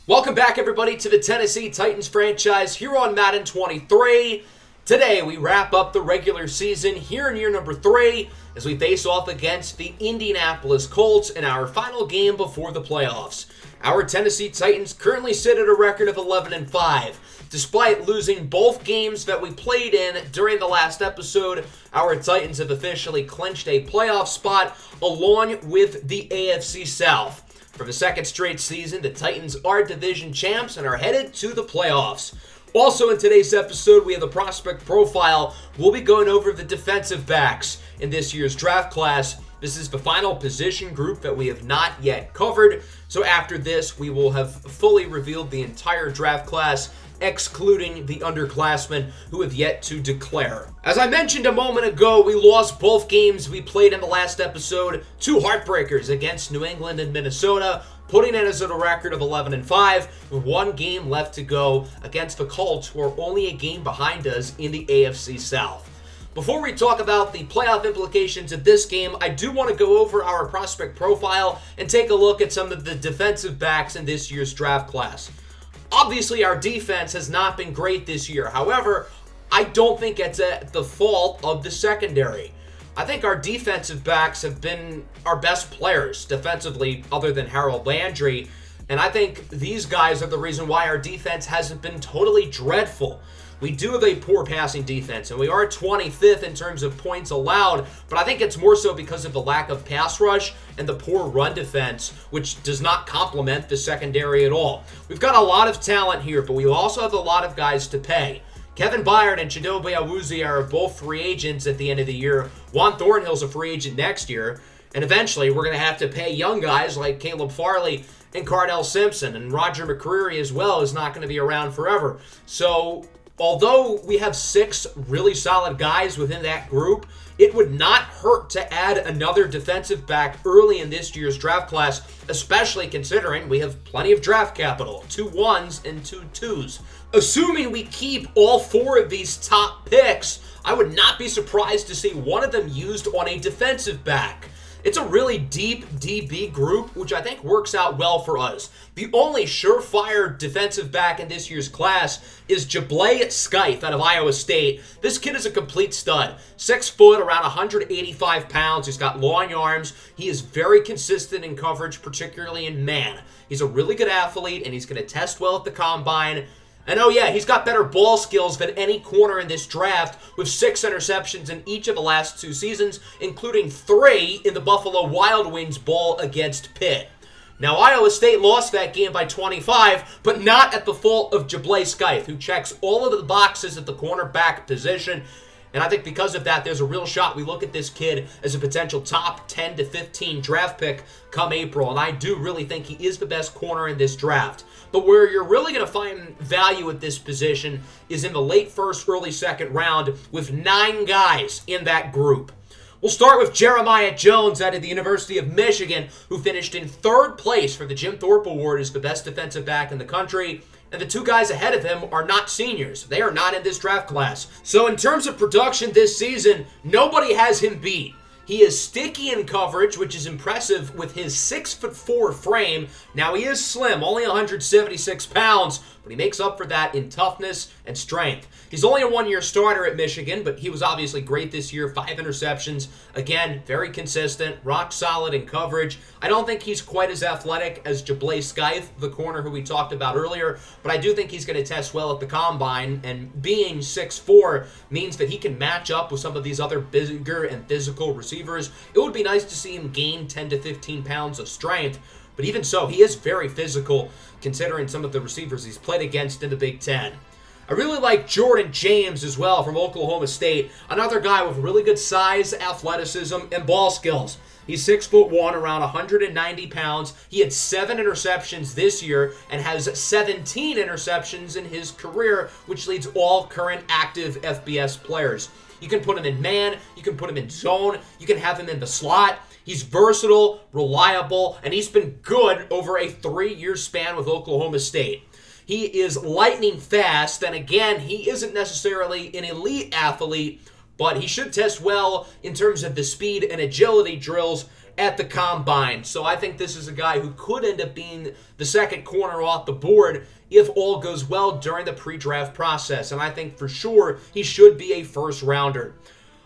Welcome back, everybody, to the Tennessee Titans franchise here on Madden 23. Today, we wrap up the regular season here in year number 3 as we face off against the Indianapolis Colts in our final game before the playoffs. Our Tennessee Titans currently sit at a record of 11-5. Despite losing both games that we played in during the last episode, our Titans have officially clinched a playoff spot along with the AFC South. For the second straight season, the Titans are division champs and are headed to the playoffs. Also in today's episode, we have the prospect profile. We'll be going over the defensive backs in this year's draft class. This is the final position group that we have not yet covered. So after this, we will have fully revealed the entire draft class, excluding the underclassmen who have yet to declare. As I mentioned a moment ago, we lost both games we played in the last episode, 2 heartbreakers against New England and Minnesota, putting us at a record of 11-5 with 1 game left to go against the Colts, who are only a game behind us in the AFC South. Before we talk about the playoff implications of this game, I do want to go over our prospect profile and take a look at some of the defensive backs in this year's draft class. Obviously, our defense has not been great this year. However, I don't think it's at the fault of the secondary. I think our defensive backs have been our best players defensively other than Harold Landry. And I think these guys are the reason why our defense hasn't been totally dreadful. We do have a poor passing defense, and we are 25th in terms of points allowed, but I think it's more so because of the lack of pass rush and the poor run defense, which does not complement the secondary at all. We've got a lot of talent here, but we also have a lot of guys to pay. Kevin Byard and Chidobe Awuzie are both free agents at the end of the year. Juan Thornhill's a free agent next year, and eventually we're going to have to pay young guys like Caleb Farley and Cardell Simpson, and Roger McCreary as well is not going to be around forever. So although we have 6 really solid guys within that group, it would not hurt to add another defensive back early in this year's draft class, especially considering we have plenty of draft capital, 2 1s and 2 2s. Assuming we keep all 4 of these top picks, I would not be surprised to see one of them used on a defensive back. It's a really deep DB group, which I think works out well for us. The only surefire defensive back in this year's class is Jablay Scythe out of Iowa State. This kid is a complete stud. 6 foot, around 185 pounds. He's got long arms. He is very consistent in coverage, particularly in man. He's a really good athlete, and he's going to test well at the combine. And oh yeah, he's got better ball skills than any corner in this draft, with 6 interceptions in each of the last 2 seasons, including 3 in the Buffalo Wild Wings ball against Pitt. Now, Iowa State lost that game by 25, but not at the fault of Jablay Scythe, who checks all of the boxes at the cornerback position. And I think because of that, there's a real shot we look at this kid as a potential top 10 to 15 draft pick come April. And I do really think he is the best corner in this draft. But where you're really going to find value at this position is in the late first, early second round with 9 guys in that group. We'll start with Jeremiah Jones out of the University of Michigan, who finished in 3rd place for the Jim Thorpe Award as the best defensive back in the country. And the 2 guys ahead of him are not seniors. They are not in this draft class. So in terms of production this season, nobody has him beat. He is sticky in coverage, which is impressive with his 6'4" frame. Now, he is slim, only 176 pounds, but he makes up for that in toughness and strength. He's only a 1-year starter at Michigan, but he was obviously great this year. 5 interceptions. Again, very consistent, rock solid in coverage. I don't think he's quite as athletic as Jablay Scythe, the corner who we talked about earlier, but I do think he's going to test well at the combine, and being 6'4" means that he can match up with some of these other bigger and physical receivers. It would be nice to see him gain 10 to 15 pounds of strength, but even so, he is very physical considering some of the receivers he's played against in the Big Ten. I really like Jordan James as well from Oklahoma State, another guy with really good size, athleticism, and ball skills. He's 6'1", around 190 pounds. He had 7 interceptions this year and has 17 interceptions in his career, which leads all current active FBS players. You can put him in man, you can put him in zone, you can have him in the slot. He's versatile, reliable, and he's been good over a 3-year span with Oklahoma State. He is lightning fast, and again, he isn't necessarily an elite athlete, but he should test well in terms of the speed and agility drills at the combine. So I think this is a guy who could end up being the second corner off the board if all goes well during the pre-draft process. And I think for sure he should be a first rounder.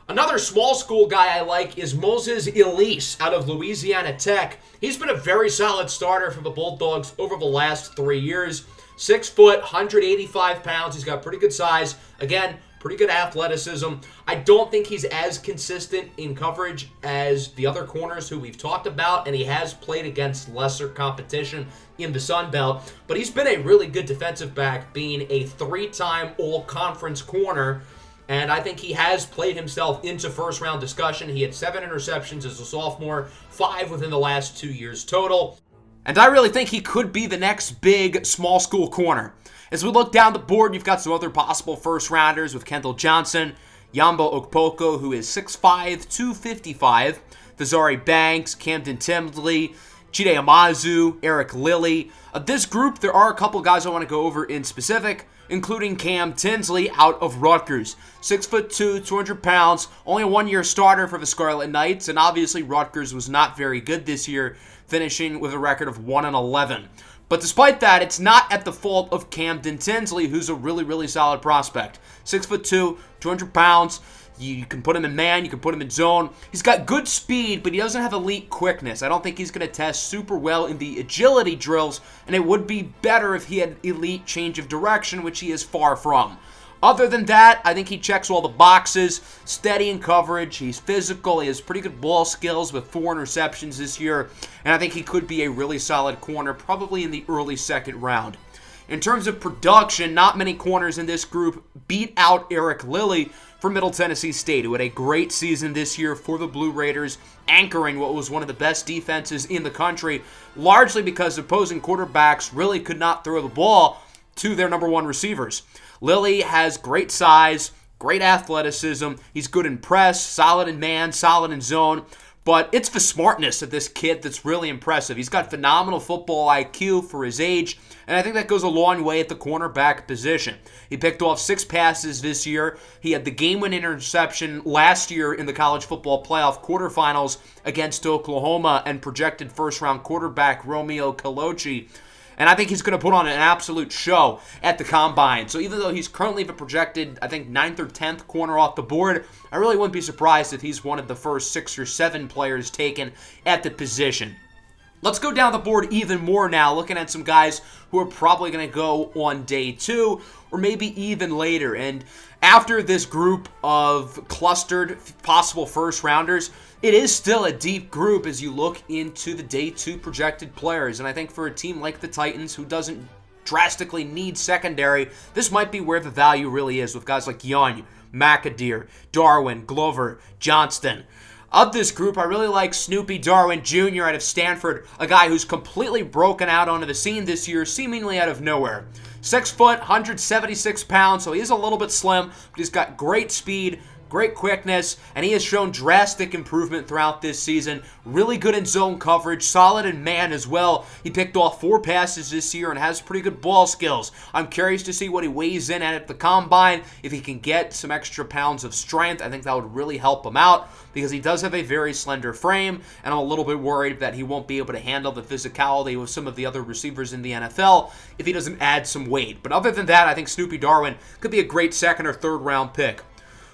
Another small school guy I like is Moses Elise out of Louisiana Tech. He's been a very solid starter for the Bulldogs over the last 3 years. 6 foot, 185 pounds. He's got pretty good size. Again, pretty good athleticism. I don't think he's as consistent in coverage as the other corners who we've talked about, and he has played against lesser competition in the Sun Belt. But he's been a really good defensive back, being a 3-time all-conference corner. And I think he has played himself into first-round discussion. He had 7 interceptions as a sophomore, 5 within the last 2 years total. And I really think he could be the next big small school corner. As we look down the board, you've got some other possible first-rounders with Kendall Johnson, Yambo Okpoko, who is 6'5", 255, Thazari Banks, Camden Timsley, Chide Amazu, Eric Lilly. Of this group, there are a couple guys I want to go over in specific, including Cam Tinsley out of Rutgers. 6'2", 200 pounds, only a 1-year starter for the Scarlet Knights, and obviously Rutgers was not very good this year, finishing with a record of 1-11. But despite that, it's not at the fault of Camden Tinsley, who's a really, really solid prospect. 6'2", 200 pounds. You can put him in man, you can put him in zone. He's got good speed, but he doesn't have elite quickness. I don't think he's going to test super well in the agility drills, and it would be better if he had elite change of direction, which he is far from. Other than that, I think he checks all the boxes. Steady in coverage, he's physical, he has pretty good ball skills with 4 interceptions this year, and I think he could be a really solid corner, probably in the early second round. In terms of production, not many corners in this group beat out Eric Lilly from Middle Tennessee State, who had a great season this year for the Blue Raiders, anchoring what was one of the best defenses in the country, largely because opposing quarterbacks really could not throw the ball to their number 1 receivers. Lilly has great size, great athleticism, he's good in press, solid in man, solid in zone, but it's the smartness of this kid that's really impressive. He's got phenomenal football IQ for his age, and I think that goes a long way at the cornerback position. He picked off 6 passes this year. He had the game-winning interception last year in the college football playoff quarterfinals against Oklahoma and projected first-round quarterback Romeo Colochi. And I think he's going to put on an absolute show at the combine. So even though he's currently the projected, I think, 9th or 10th corner off the board, I really wouldn't be surprised if he's one of the first 6 or 7 players taken at the position. Let's go down the board even more now, looking at some guys who are probably going to go on day 2 or maybe even later. And after this group of clustered possible first-rounders, it is still a deep group as you look into the day 2 projected players. And I think for a team like the Titans, who doesn't drastically need secondary, this might be where the value really is with guys like Young, McAdeer, Darwin, Glover, Johnston. Of this group, I really like Snoopy Darwin Jr. out of Stanford, a guy who's completely broken out onto the scene this year, seemingly out of nowhere. 6 foot, 176 pounds, so he is a little bit slim, but he's got great speed, great quickness, and he has shown drastic improvement throughout this season. Really good in zone coverage, solid in man as well. He picked off 4 passes this year and has pretty good ball skills. I'm curious to see what he weighs in at the combine. If he can get some extra pounds of strength, I think that would really help him out because he does have a very slender frame, and I'm a little bit worried that he won't be able to handle the physicality with some of the other receivers in the NFL if he doesn't add some weight. But other than that, I think Snoopy Darwin could be a great 2nd or 3rd round pick.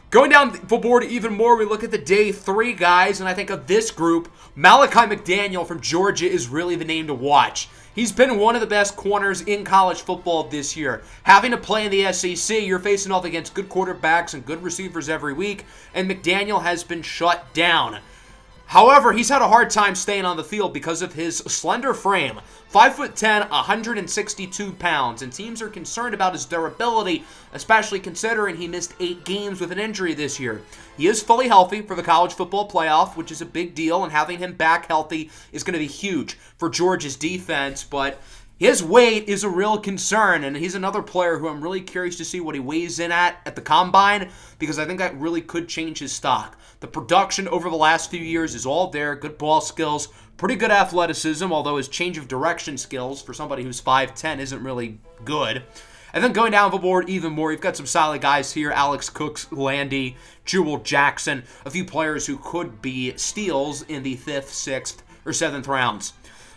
Going down the board even more, we look at the day 3 guys, and I think of this group, Malachi McDaniel from Georgia is really the name to watch. He's been one of the best corners in college football this year. Having to play in the SEC, you're facing off against good quarterbacks and good receivers every week, and McDaniel has been shut down. However, he's had a hard time staying on the field because of his slender frame. 5'10", 162 pounds, and teams are concerned about his durability, especially considering he missed 8 games with an injury this year. He is fully healthy for the college football playoff, which is a big deal, and having him back healthy is going to be huge for Georgia's defense, but his weight is a real concern, and he's another player who I'm really curious to see what he weighs in at the combine, because I think that really could change his stock. The production over the last few years is all there, good ball skills, pretty good athleticism, although his change of direction skills for somebody who's 5'10" isn't really good. And then going down the board even more, you've got some solid guys here. Alex Cooks, Landy, Jewel Jackson, a few players who could be steals in the 5th, 6th, or 7th rounds.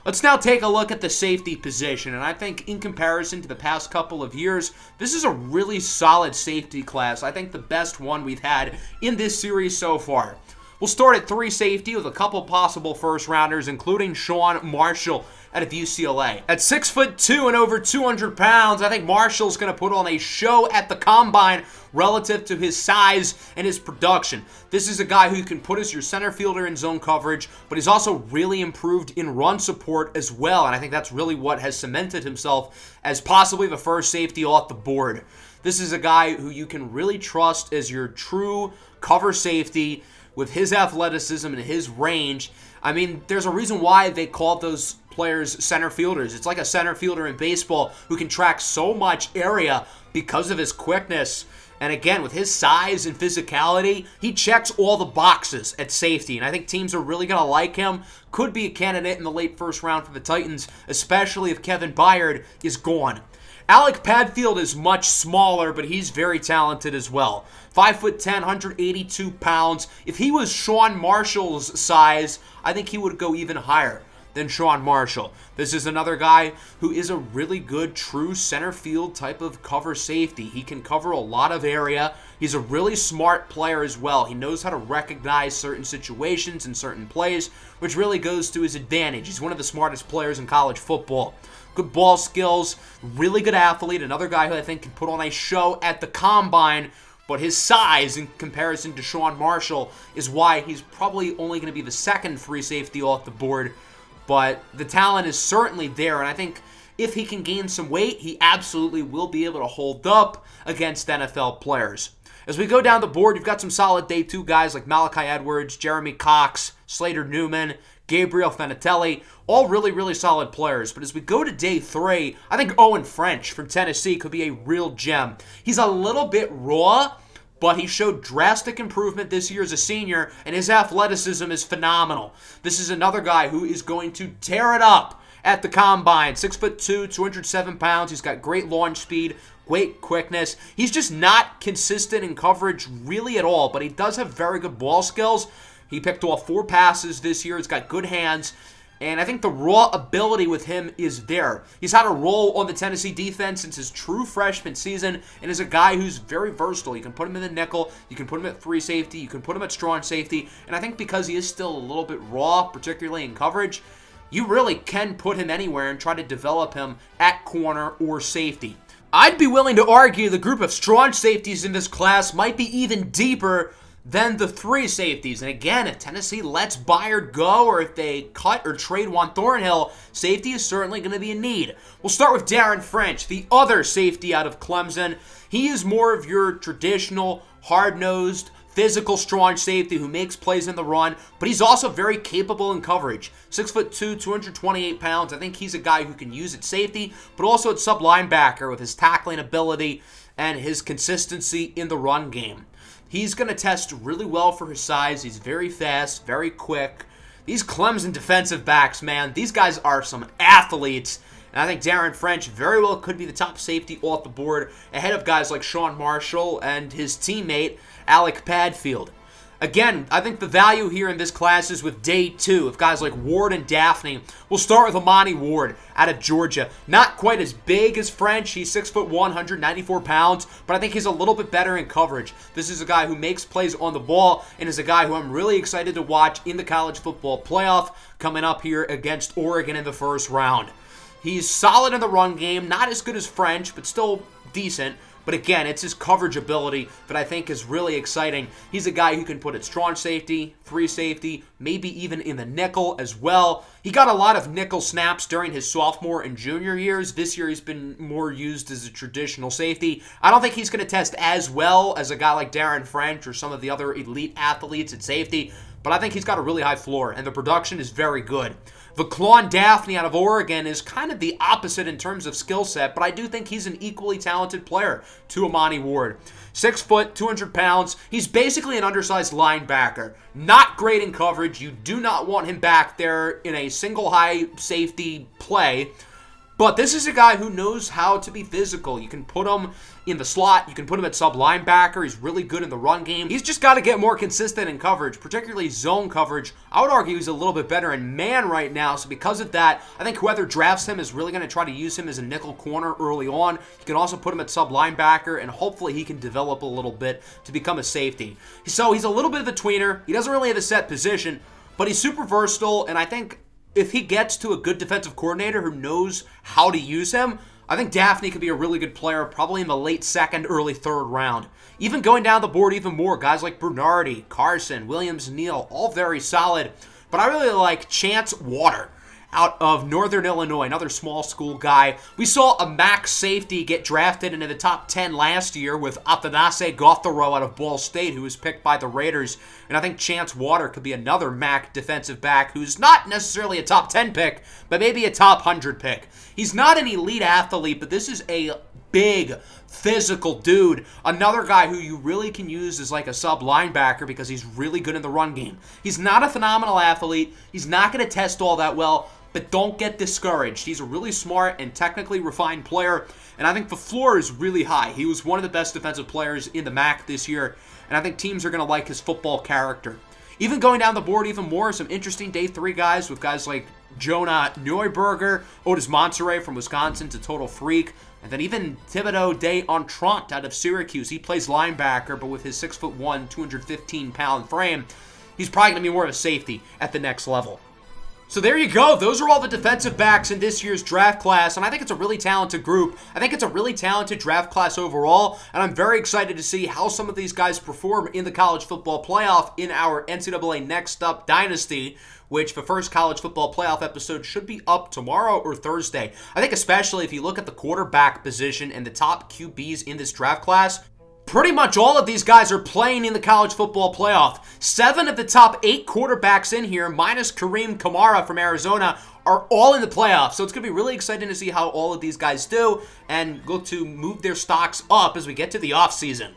Let's now take a look at the safety position, and I think in comparison to the past couple of years, this is a really solid safety class. I think the best one we've had in this series so far. We'll start at 3 safety with a couple possible first-rounders, including Sean Marshall out of UCLA. At 6'2" and over 200 pounds, I think Marshall's going to put on a show at the combine relative to his size and his production. This is a guy who you can put as your center fielder in zone coverage, but he's also really improved in run support as well, and I think that's really what has cemented himself as possibly the first safety off the board. This is a guy who you can really trust as your true cover safety with his athleticism and his range. I mean, there's a reason why they called those players center fielders. It's like a center fielder in baseball who can track so much area because of his quickness. And again, with his size and physicality, he checks all the boxes at safety. And I think teams are really going to like him. Could be a candidate in the late first round for the Titans, especially if Kevin Byard is gone. Alec Padfield is much smaller, but he's very talented as well. 5'10", 182 pounds. If he was Sean Marshall's size, I think he would go even higher than Sean Marshall. This is another guy who is a really good true center field type of cover safety. He can cover a lot of area. He's a really smart player as well. He knows how to recognize certain situations and certain plays, which really goes to his advantage. He's one of the smartest players in college football. Good ball skills, really good athlete, another guy who I think can put on a show at the combine, but his size in comparison to Sean Marshall is why he's probably only going to be the second free safety off the board. But the talent is certainly there, and I think if he can gain some weight, he absolutely will be able to hold up against NFL players. As we go down the board, you've got some solid day 2 guys like Malachi Edwards, Jeremy Cox, Slater Newman, Gabriel Fanatelli, all really, really solid players. But as we go to day 3, I think Owen French from Tennessee could be a real gem. He's a little bit raw, but he showed drastic improvement this year as a senior, and his athleticism is phenomenal. This is another guy who is going to tear it up at the combine. 6'2", 207 pounds. He's got great launch speed, great quickness. He's just not consistent in coverage really at all, but he does have very good ball skills. He picked off 4 passes this year. He's got good hands. And I think the raw ability with him is there. He's had a role on the Tennessee defense since his true freshman season and is a guy who's very versatile. You can put him in the nickel, you can put him at free safety, you can put him at strong safety. And I think because he is still a little bit raw, particularly in coverage, you really can put him anywhere and try to develop him at corner or safety. I'd be willing to argue the group of strong safeties in this class might be even deeper than the 3 safeties. And again, if Tennessee lets Byard go or if they cut or trade Juan Thornhill, safety is certainly going to be a need. We'll start with Darren French, the other safety out of Clemson. He is more of your traditional, hard-nosed, physical, strong safety who makes plays in the run, but he's also very capable in coverage. 6'2", 228 pounds. I think he's a guy who can use at safety, but also at sub-linebacker with his tackling ability and his consistency in the run game. He's going to test really well for his size. He's very fast, very quick. These Clemson defensive backs, man, these guys are some athletes. And I think Darren French very well could be the top safety off the board ahead of guys like Sean Marshall and his teammate, Alec Padfield. Again, I think the value here in this class is with day 2 of guys like Ward and Daphne. We'll start with Amani Ward out of Georgia. Not quite as big as French. He's 6'1", 194 pounds, but I think he's a little bit better in coverage. This is a guy who makes plays on the ball and is a guy who I'm really excited to watch in the college football playoff coming up here against Oregon in the first round. He's solid in the run game, not as good as French, but still decent. But again, it's his coverage ability that I think is really exciting. He's a guy who can put at strong safety, free safety, maybe even in the nickel as well. He got a lot of nickel snaps during his sophomore and junior years. This year he's been more used as a traditional safety. I don't think he's going to test as well as a guy like Darren French or some of the other elite athletes at safety, but I think he's got a really high floor, and the production is very good. Vaughn Daphne out of Oregon is kind of the opposite in terms of skill set, but I do think he's an equally talented player to Amani Ward. 6 foot, 200 pounds. He's basically an undersized linebacker. Not great in coverage. You do not want him back there in a single high safety play, But this is a guy who knows how to be physical. You can put him in the slot. You can put him at sub linebacker. He's really good in the run game. He's just got to get more consistent in coverage, particularly zone coverage. I would argue he's a little bit better in man right now. So because of that, I think whoever drafts him is really going to try to use him as a nickel corner early on. You can also put him at sub linebacker, and hopefully he can develop a little bit to become a safety. So he's a little bit of a tweener. He doesn't really have a set position, but he's super versatile, and I think if he gets to a good defensive coordinator who knows how to use him, I think Daphne could be a really good player, probably in the late second, early third round. Even going down the board even more, guys like Bernardi, Carson, Williams-Neal, all very solid. But I really like Chance Water out of Northern Illinois, another small school guy. We saw a max safety get drafted into the top 10 last year with Athanase Gotharo out of Ball State, who was picked by the Raiders. And I think Chance Water could be another MAC defensive back who's not necessarily a top 10 pick, but maybe a top 100 pick. He's not an elite athlete, but this is a big, physical dude. Another guy who you really can use as like a sub linebacker because he's really good in the run game. He's not a phenomenal athlete. He's not going to test all that well, but don't get discouraged. He's a really smart and technically refined player, and I think the floor is really high. He was one of the best defensive players in the MAC this year, and I think teams are going to like his football character. Even going down the board even more, some interesting day 3 guys with guys like Jonah Neuberger, Otis Monterey from Wisconsin, a total freak, and then even Thibodeau de Entrant out of Syracuse. He plays linebacker, but with his 6'1", 215-pound frame, he's probably going to be more of a safety at the next level. So there you go. Those are all the defensive backs in this year's draft class, and I think it's a really talented group. I think it's a really talented draft class overall, and I'm very excited to see how some of these guys perform in the college football playoff in our NCAA Next Up Dynasty, which the first college football playoff episode should be up tomorrow or Thursday. I think especially if you look at the quarterback position and the top QBs in this draft class, pretty much all of these guys are playing in the college football playoff. 7 of the top 8 quarterbacks in here, minus Kareem Kamara from Arizona, are all in the playoffs. So it's going to be really exciting to see how all of these guys do and look to move their stocks up as we get to the offseason.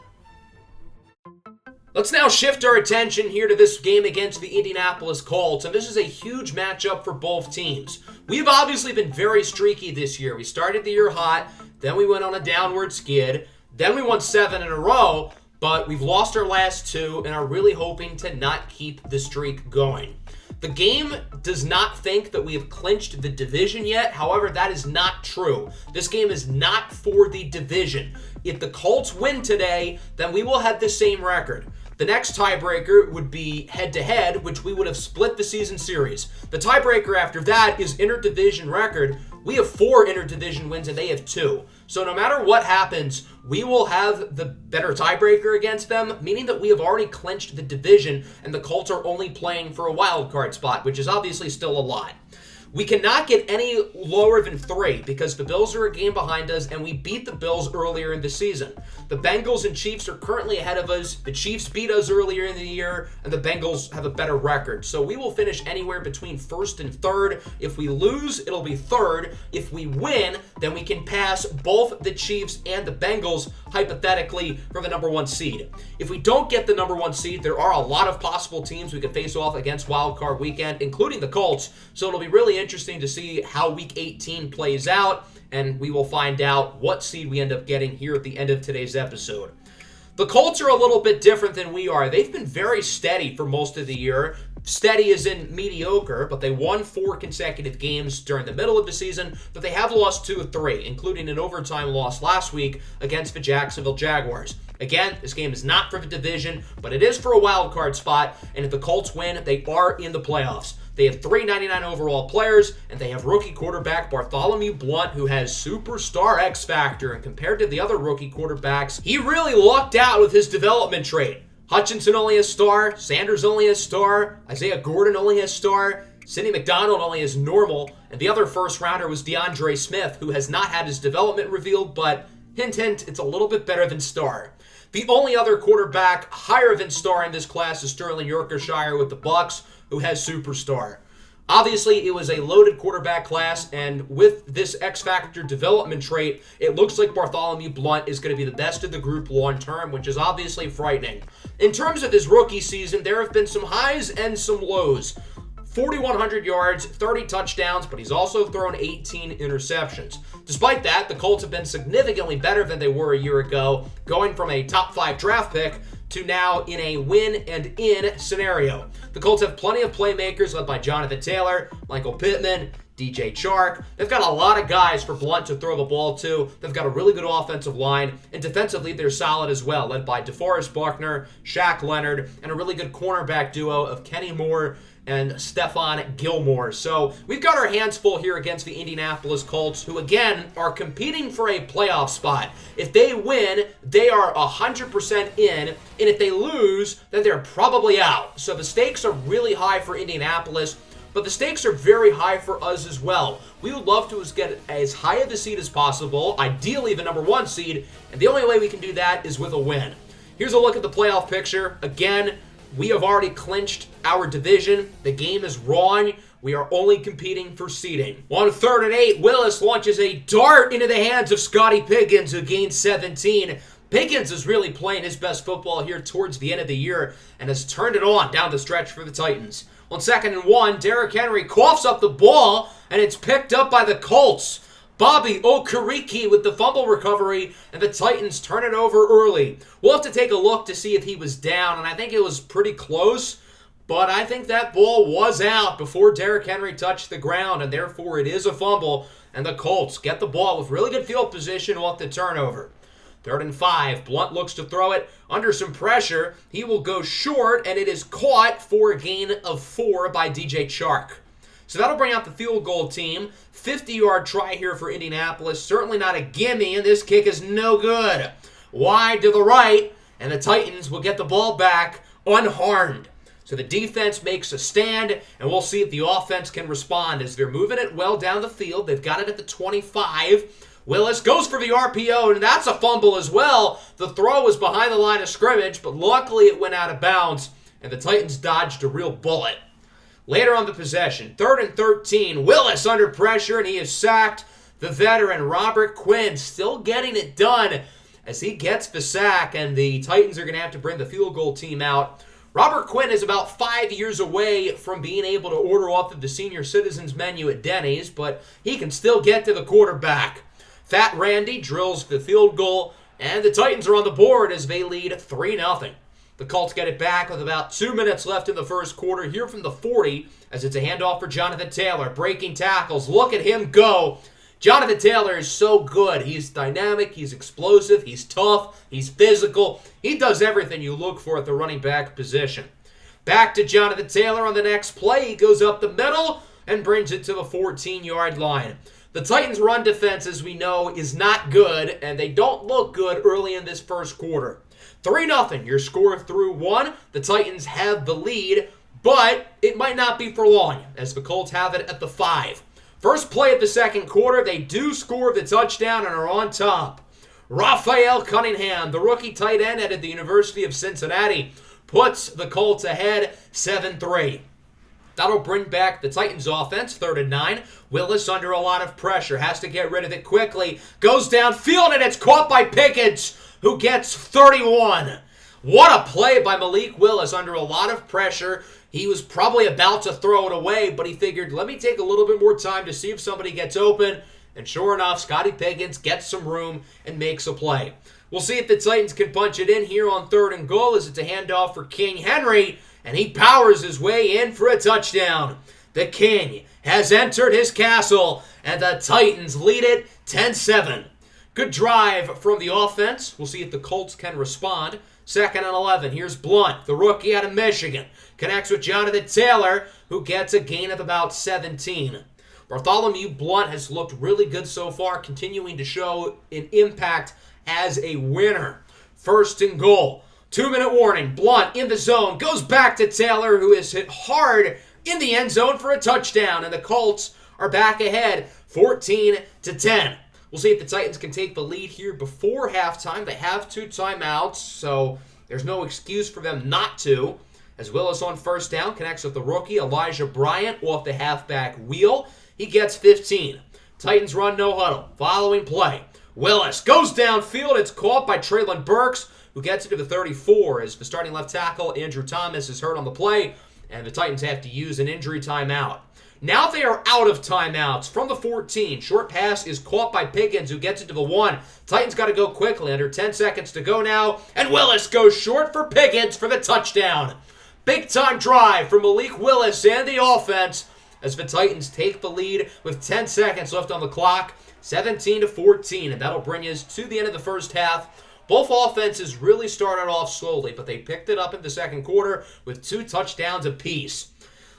Let's now shift our attention here to this game against the Indianapolis Colts, and this is a huge matchup for both teams. We've obviously been very streaky this year. We started the year hot, then we went on a downward skid, then we won 7 in a row, but we've lost our last 2 and are really hoping to not keep the streak going. The game does not think that we have clinched the division yet. However, that is not true. This game is not for the division. If the Colts win today, then we will have the same record. The next tiebreaker would be head-to-head, which we would have split the season series. The tiebreaker after that is interdivision record. We have 4 interdivision wins and they have 2. So no matter what happens, we will have the better tiebreaker against them, meaning that we have already clinched the division and the Colts are only playing for a wild card spot, which is obviously still a lot. We cannot get any lower than 3 because the Bills are a game behind us and we beat the Bills earlier in the season. The Bengals and Chiefs are currently ahead of us. The Chiefs beat us earlier in the year and the Bengals have a better record. So we will finish anywhere between 1st and 3rd. If we lose, it'll be 3rd. If we win, then we can pass both the Chiefs and the Bengals hypothetically for the number 1 seed. If we don't get the number 1 seed, there are a lot of possible teams we could face off against Wild Card Weekend, including the Colts. So it'll be really interesting to see how Week 18 plays out, and we will find out what seed we end up getting here at the end of today's episode. The Colts are a little bit different than we are. They've been very steady for most of the year. Steady as in mediocre, but they won 4 consecutive games during the middle of the season, but they have lost 2 of 3, including an overtime loss last week against the Jacksonville Jaguars. Again, this game is not for the division, but it is for a wild card spot, and if the Colts win, they are in the playoffs. They have 399 overall players, and they have rookie quarterback Bartholomew Blount, who has superstar X factor, and compared to the other rookie quarterbacks, he really lucked out with his development trait. Hutchinson only has star, Sanders only has star, Isaiah Gordon only has star, Sidney McDonald only has normal, and the other first rounder was DeAndre Smith, who has not had his development revealed, but hint, hint, it's a little bit better than star. The only other quarterback higher than star in this class is Sterling Yorkshire with the Bucs, who has superstar. Obviously, it was a loaded quarterback class, and with this X-Factor development trait, it looks like Bartholomew Blount is going to be the best of the group long-term, which is obviously frightening. In terms of his rookie season, there have been some highs and some lows. 4,100 yards, 30 touchdowns, but he's also thrown 18 interceptions. Despite that, the Colts have been significantly better than they were a year ago, going from a top 5 draft pick to now in a win-and-in scenario. The Colts have plenty of playmakers led by Jonathan Taylor, Michael Pittman, DJ Chark. They've got a lot of guys for Blunt to throw the ball to. They've got a really good offensive line, and defensively they're solid as well, led by DeForest Buckner, Shaq Leonard, and a really good cornerback duo of Kenny Moore and Stephon Gilmore. So we've got our hands full here against the Indianapolis Colts, who again are competing for a playoff spot. If they win, they are 100% in, and if they lose, then they're probably out. So the stakes are really high for Indianapolis, but the stakes are very high for us as well. We would love to get as high of a seed as possible, ideally the number 1 seed, and the only way we can do that is with a win. Here's a look at the playoff picture. Again, we have already clinched our division. The game is wrong. We are only competing for seeding. On 3rd and 8, Willis launches a dart into the hands of Scotty Pickens, who gains 17. Pickens is really playing his best football here towards the end of the year and has turned it on down the stretch for the Titans. On 2nd and 1, Derrick Henry coughs up the ball, and it's picked up by the Colts. Bobby Okereke with the fumble recovery, and the Titans turn it over early. We'll have to take a look to see if he was down, and I think it was pretty close, but I think that ball was out before Derrick Henry touched the ground, and therefore it is a fumble, and the Colts get the ball with really good field position off the turnover. 3rd and 5, Blunt looks to throw it under some pressure. He will go short, and it is caught for a gain of 4 by DJ Chark. So that'll bring out the field goal team. 50-yard try here for Indianapolis. Certainly not a gimme, and this kick is no good. Wide to the right, and the Titans will get the ball back unharmed. So the defense makes a stand, and we'll see if the offense can respond as they're moving it well down the field. They've got it at the 25. Willis goes for the RPO, and that's a fumble as well. The throw was behind the line of scrimmage, but luckily it went out of bounds, and the Titans dodged a real bullet. Later on the possession, 3rd and 13, Willis under pressure, and he is sacked. The veteran Robert Quinn still getting it done as he gets the sack, and the Titans are going to have to bring the field goal team out. Robert Quinn is about 5 years away from being able to order off of the senior citizens menu at Denny's, but he can still get to the quarterback. Fat Randy drills the field goal, and the Titans are on the board as they lead 3-0. The Colts get it back with about 2 minutes left in the first quarter here from the 40 as it's a handoff for Jonathan Taylor. Breaking tackles. Look at him go. Jonathan Taylor is so good. He's dynamic. He's explosive. He's tough. He's physical. He does everything you look for at the running back position. Back to Jonathan Taylor on the next play. He goes up the middle and brings it to the 14-yard line. The Titans' run defense, as we know, is not good, and they don't look good early in this first quarter. 3-0, your score through 1. The Titans have the lead, but it might not be for long, as the Colts have it at the 5. First play of the second quarter, they do score the touchdown and are on top. Raphael Cunningham, the rookie tight end out of the University of Cincinnati, puts the Colts ahead 7-3. That'll bring back the Titans offense, 3rd and 9. Willis under a lot of pressure, has to get rid of it quickly. Goes downfield, and it's caught by Pickens, who gets 31. What a play by Malik Willis under a lot of pressure. He was probably about to throw it away, but he figured, let me take a little bit more time to see if somebody gets open. And sure enough, Scotty Pickens gets some room and makes a play. We'll see if the Titans can punch it in here on 3rd and goal as it's a handoff for King Henry, and he powers his way in for a touchdown. The King has entered his castle, and the Titans lead it 10-7. Good drive from the offense. We'll see if the Colts can respond. 2nd and 11. Here's Blunt, the rookie out of Michigan. Connects with Jonathan Taylor, who gets a gain of about 17. Bartholomew Blunt has looked really good so far, continuing to show an impact as a winner. 1st and goal. 2-minute warning. Blunt in the zone. Goes back to Taylor, who is hit hard in the end zone for a touchdown. And the Colts are back ahead 14-10. We'll see if the Titans can take the lead here before halftime. They have 2 timeouts, so there's no excuse for them not to. As Willis on 1st down connects with the rookie Elijah Bryant off the halfback wheel. He gets 15. Titans run no huddle. Following play. Willis goes downfield. It's caught by Traylon Burks, who gets it to the 34 as the starting left tackle Andrew Thomas is hurt on the play. and the Titans have to use an injury timeout. Now they are out of timeouts from the 14. Short pass is caught by Pickens, who gets it to the 1. Titans got to go quickly. Under 10 seconds to go now. And Willis goes short for Pickens for the touchdown. Big-time drive from Malik Willis and the offense as the Titans take the lead with 10 seconds left on the clock. 17-14, and that'll bring us to the end of the first half. Both offenses really started off slowly, but they picked it up in the second quarter with 2 touchdowns apiece.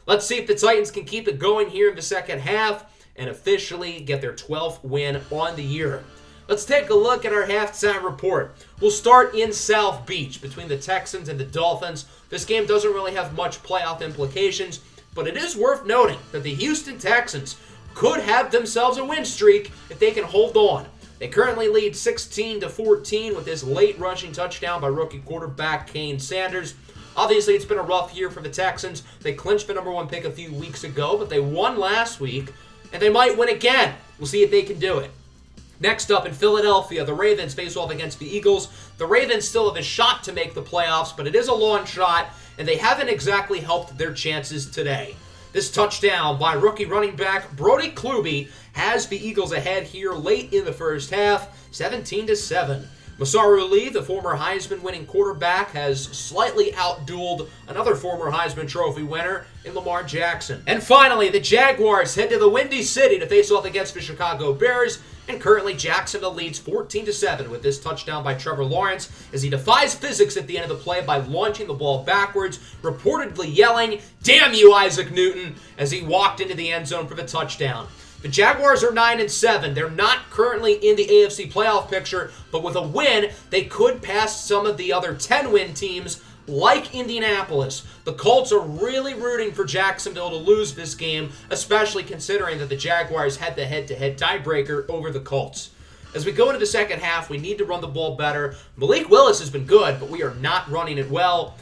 Let's see if the Titans can keep it going here in the second half and officially get their 12th win on the year. Let's take a look at our halftime report. We'll start in South Beach between the Texans and the Dolphins. This game doesn't really have much playoff implications, but it is worth noting that the Houston Texans could have themselves a win streak if they can hold on. They currently lead 16-14 with this late rushing touchdown by rookie quarterback Kane Sanders. Obviously, it's been a rough year for the Texans. They clinched the number 1 pick a few weeks ago, but they won last week, and they might win again. We'll see if they can do it. Next up in Philadelphia, the Ravens face off against the Eagles. The Ravens still have a shot to make the playoffs, but it is a long shot, and they haven't exactly helped their chances today. This touchdown by rookie running back Brody Kluby has the Eagles ahead here late in the first half, 17-7. Masaru Ali, the former Heisman-winning quarterback, has slightly outdueled another former Heisman Trophy winner in Lamar Jackson. And finally, the Jaguars head to the Windy City to face off against the Chicago Bears, and currently Jacksonville leads 14-7 with this touchdown by Trevor Lawrence as he defies physics at the end of the play by launching the ball backwards, reportedly yelling, "Damn you, Isaac Newton," as he walked into the end zone for the touchdown. The Jaguars are 9-7. They're not currently in the AFC playoff picture, but with a win, they could pass some of the other 10-win teams like Indianapolis. The Colts are really rooting for Jacksonville to lose this game, especially considering that the Jaguars had the head-to-head tiebreaker over the Colts. As we go into the second half, we need to run the ball better. Malik Willis has been good, but we are not running it well.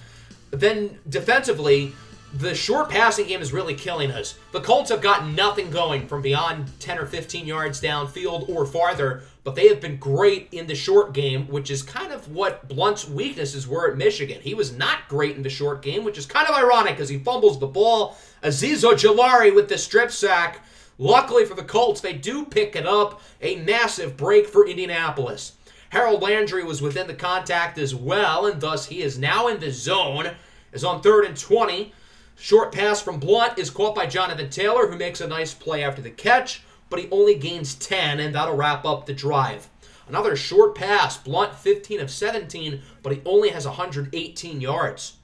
Then defensively, the short passing game is really killing us. The Colts have got nothing going from beyond 10 or 15 yards downfield or farther, but they have been great in the short game, which is kind of what Blunt's weaknesses were at Michigan. He was not great in the short game, which is kind of ironic as he fumbles the ball. Azeez Ojulari with the strip sack. Luckily for the Colts, they do pick it up. A massive break for Indianapolis. Harold Landry was within the contact as well, and thus he is now in the zone. As on 3rd and 20, short pass from Blunt is caught by Jonathan Taylor, who makes a nice play after the catch, but he only gains 10, and that'll wrap up the drive. Another short pass, Blunt 15 of 17, but he only has 118 yards.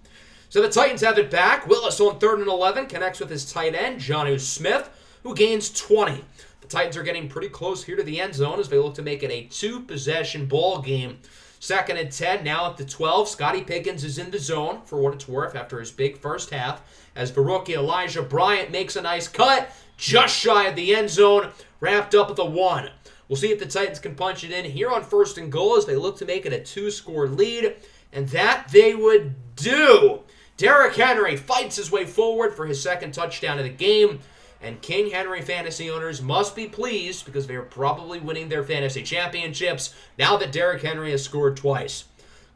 So the Titans have it back. Willis on 3rd and 11 connects with his tight end, Jonnu Smith, who gains 20. The Titans are getting pretty close here to the end zone as they look to make it a 2-possession ball game. 2nd and 10, now at the 12. Scotty Pickens is in the zone, for what it's worth, after his big first half, as the rookie Elijah Bryant makes a nice cut, just shy of the end zone, wrapped up with a 1. We'll see if the Titans can punch it in here on 1st and goal as they look to make it a 2-score lead, and that they would do. Derrick Henry fights his way forward for his 2nd touchdown of the game, and King Henry fantasy owners must be pleased because they are probably winning their fantasy championships now that Derrick Henry has scored twice.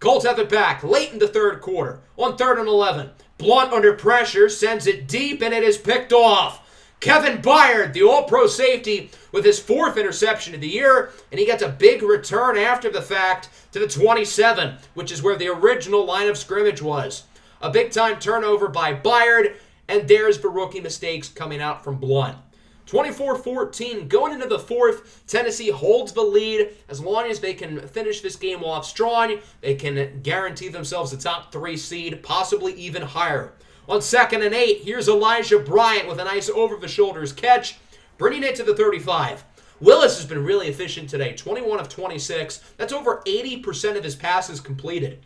Colts have it back late in the 3rd quarter on 3rd and 11. Blunt under pressure sends it deep and it is picked off. Kevin Byard, the all-pro safety, with his 4th interception of the year, and he gets a big return after the fact to the 27, which is where the original line of scrimmage was. A big-time turnover by Byard, and there's the rookie mistakes coming out from Blunt. 24-14, going into the 4th, Tennessee holds the lead. As long as they can finish this game off strong, they can guarantee themselves the top 3 seed, possibly even higher. On 2nd and 8, here's Elijah Bryant with a nice over-the-shoulders catch, bringing it to the 35. Willis has been really efficient today, 21 of 26. That's over 80% of his passes completed.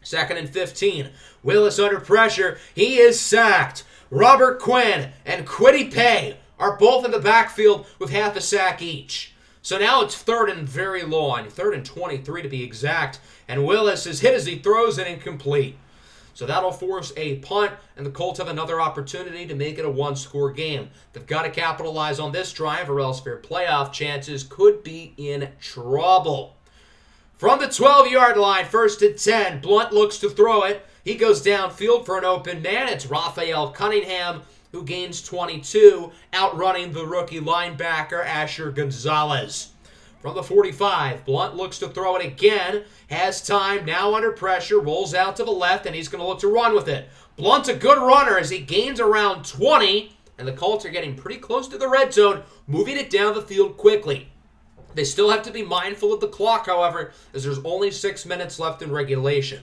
2nd and 15, Willis under pressure. He is sacked. Robert Quinn and Kwity Paye are both in the backfield with half a sack each. So now it's 3rd and very long, 3rd and 23 to be exact, and Willis is hit as he throws it incomplete. So that'll force a punt, and the Colts have another opportunity to make it a 1-score game. They've got to capitalize on this drive or else their playoff chances could be in trouble. From the 12-yard line, 1st and 10, Blunt looks to throw it. He goes downfield for an open man. It's Raphael Cunningham who gains 22, outrunning the rookie linebacker Asher Gonzalez. From the 45, Blunt looks to throw it again, has time, now under pressure, rolls out to the left, and he's going to look to run with it. Blunt's a good runner as he gains around 20, and the Colts are getting pretty close to the red zone, moving it down the field quickly. They still have to be mindful of the clock, however, as there's only 6 minutes left in regulation.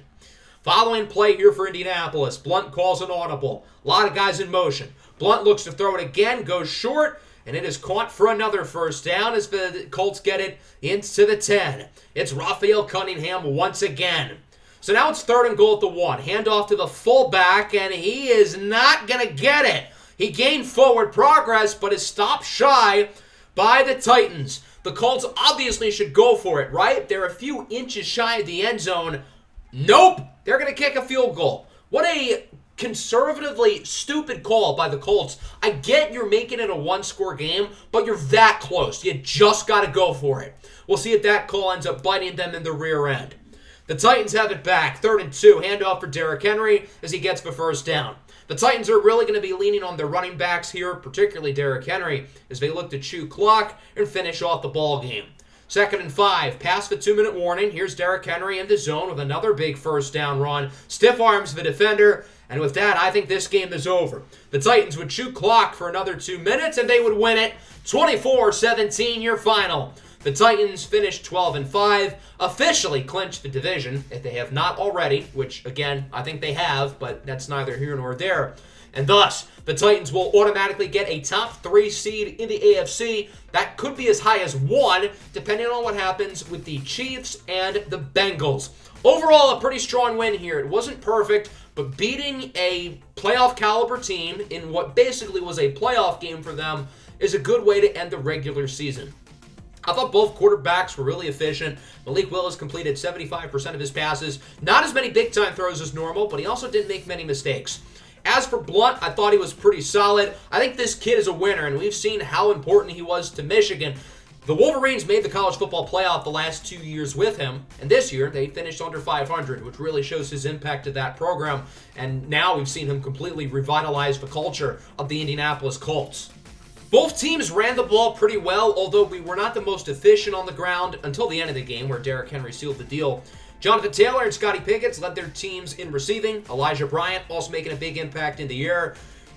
Following play here for Indianapolis, Blunt calls an audible. A lot of guys in motion. Blunt looks to throw it again, goes short, and it is caught for another first down as the Colts get it into the 10. It's Raphael Cunningham once again. So now it's 3rd and goal at the 1. Handoff to the fullback, and he is not going to get it. He gained forward progress, but is stopped shy by the Titans. The Colts obviously should go for it, right? They're a few inches shy of the end zone. Nope! They're going to kick a field goal. What a conservatively stupid call by the Colts. I get you're making it a one-score game, but you're that close. You just got to go for it. We'll see if that call ends up biting them in the rear end. The Titans have it back. 3rd and 2. Handoff for Derrick Henry as he gets the first down. The Titans are really going to be leaning on their running backs here, particularly Derrick Henry, as they look to chew clock and finish off the ball game. 2nd and 5, past the 2-minute warning. Here's Derrick Henry in the zone with another big first down run. Stiff arms the defender, and with that, I think this game is over. The Titans would chew clock for another 2 minutes, and they would win it 24-17, your final. The Titans finished 12 and 5, officially clinched the division, if they have not already, which, again, I think they have, but that's neither here nor there. And thus, the Titans will automatically get a top 3 seed in the AFC. That could be as high as 1, depending on what happens with the Chiefs and the Bengals. Overall, a pretty strong win here. It wasn't perfect, but beating a playoff caliber team in what basically was a playoff game for them is a good way to end the regular season. I thought both quarterbacks were really efficient. Malik Willis completed 75% of his passes. Not as many big-time throws as normal, but he also didn't make many mistakes. As for Blunt, I thought he was pretty solid. I think this kid is a winner, and we've seen how important he was to Michigan. The Wolverines made the college football playoff the last 2 years with him, and this year they finished under 500, which really shows his impact to that program. And now we've seen him completely revitalize the culture of the Indianapolis Colts. Both teams ran the ball pretty well, although we were not the most efficient on the ground until the end of the game, where Derrick Henry sealed the deal. Jonathan Taylor and Scotty Pickett led their teams in receiving. Elijah Bryant also making a big impact in the air.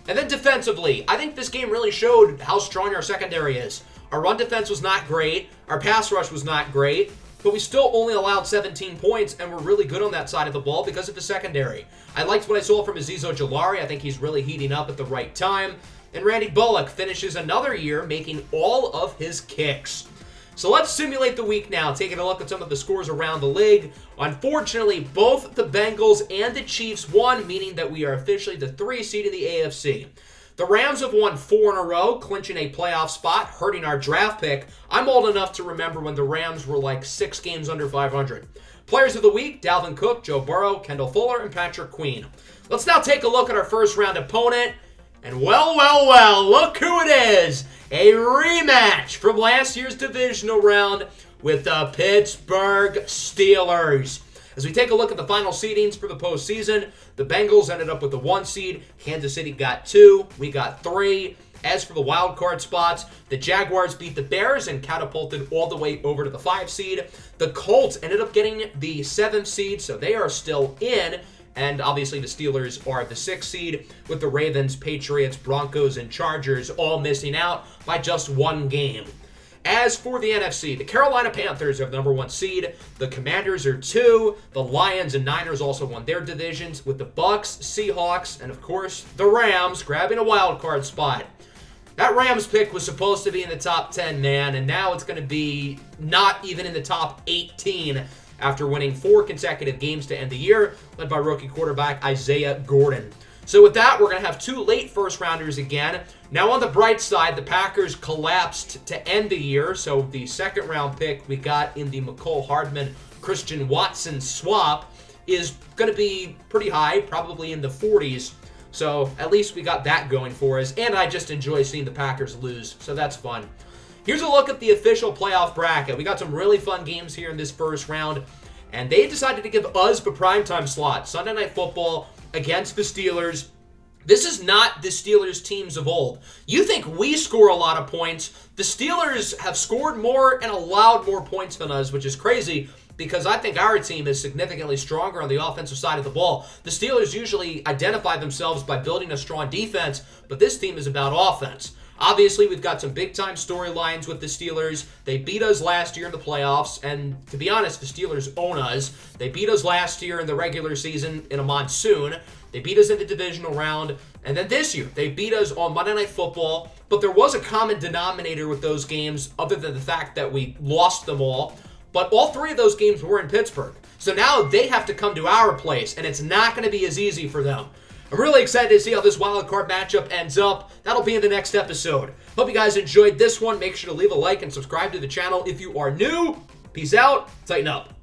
And then defensively, I think this game really showed how strong our secondary is. Our run defense was not great. Our pass rush was not great. But we still only allowed 17 points, and we're really good on that side of the ball because of the secondary. I liked what I saw from Azeez Ojulari. I think he's really heating up at the right time. And Randy Bullock finishes another year making all of his kicks. So let's simulate the week now, taking a look at some of the scores around the league. Unfortunately, both the Bengals and the Chiefs won, meaning that we are officially the 3 seed in the AFC. The Rams have won 4 in a row, clinching a playoff spot, hurting our draft pick. I'm old enough to remember when the Rams were like 6 games under 500. Players of the week, Dalvin Cook, Joe Burrow, Kendall Fuller, and Patrick Queen. Let's now take a look at our first round opponent. And well, look who it is. A rematch from last year's divisional round with the Pittsburgh Steelers. As we take a look at the final seedings for the postseason, the Bengals ended up with the 1 seed. Kansas City got 2. We got 3. As for the wild card spots, the Jaguars beat the Bears and catapulted all the way over to the 5 seed. The Colts ended up getting the 7th seed, so they are still in. And obviously the Steelers are the 6th seed, with the Ravens, Patriots, Broncos, and Chargers all missing out by just 1 game. As for the NFC, the Carolina Panthers are the number 1 seed. The Commanders are 2. The Lions and Niners also won their divisions, with the Bucks, Seahawks, and of course the Rams grabbing a wild card spot. That Rams pick was supposed to be in the top 10, man, and now it's going to be not even in the top 18 after winning 4 consecutive games to end the year, led by rookie quarterback Isaiah Gordon. So with that, we're going to have 2 late first-rounders again. Now on the bright side, the Packers collapsed to end the year, so the second-round pick we got in the McCole Hardman Christian Watson swap is going to be pretty high, probably in the 40s. So at least we got that going for us, and I just enjoy seeing the Packers lose, so that's fun. Here's a look at the official playoff bracket. We got some really fun games here in this first round. And they decided to give us the primetime slot, Sunday Night Football against the Steelers. This is not the Steelers teams of old. You think we score a lot of points. The Steelers have scored more and allowed more points than us, which is crazy because I think our team is significantly stronger on the offensive side of the ball. The Steelers usually identify themselves by building a strong defense, but this team is about offense. Obviously, we've got some big-time storylines with the Steelers. They beat us last year in the playoffs, and to be honest, the Steelers own us. They beat us last year in the regular season in a monsoon. They beat us in the divisional round, and then this year, they beat us on Monday Night Football, but there was a common denominator with those games other than the fact that we lost them all, but all three of those games were in Pittsburgh. So now they have to come to our place, and it's not going to be as easy for them. I'm really excited to see how this wild card matchup ends up. That'll be in the next episode. Hope you guys enjoyed this one. Make sure to leave a like and subscribe to the channel if you are new. Peace out. Tighten up.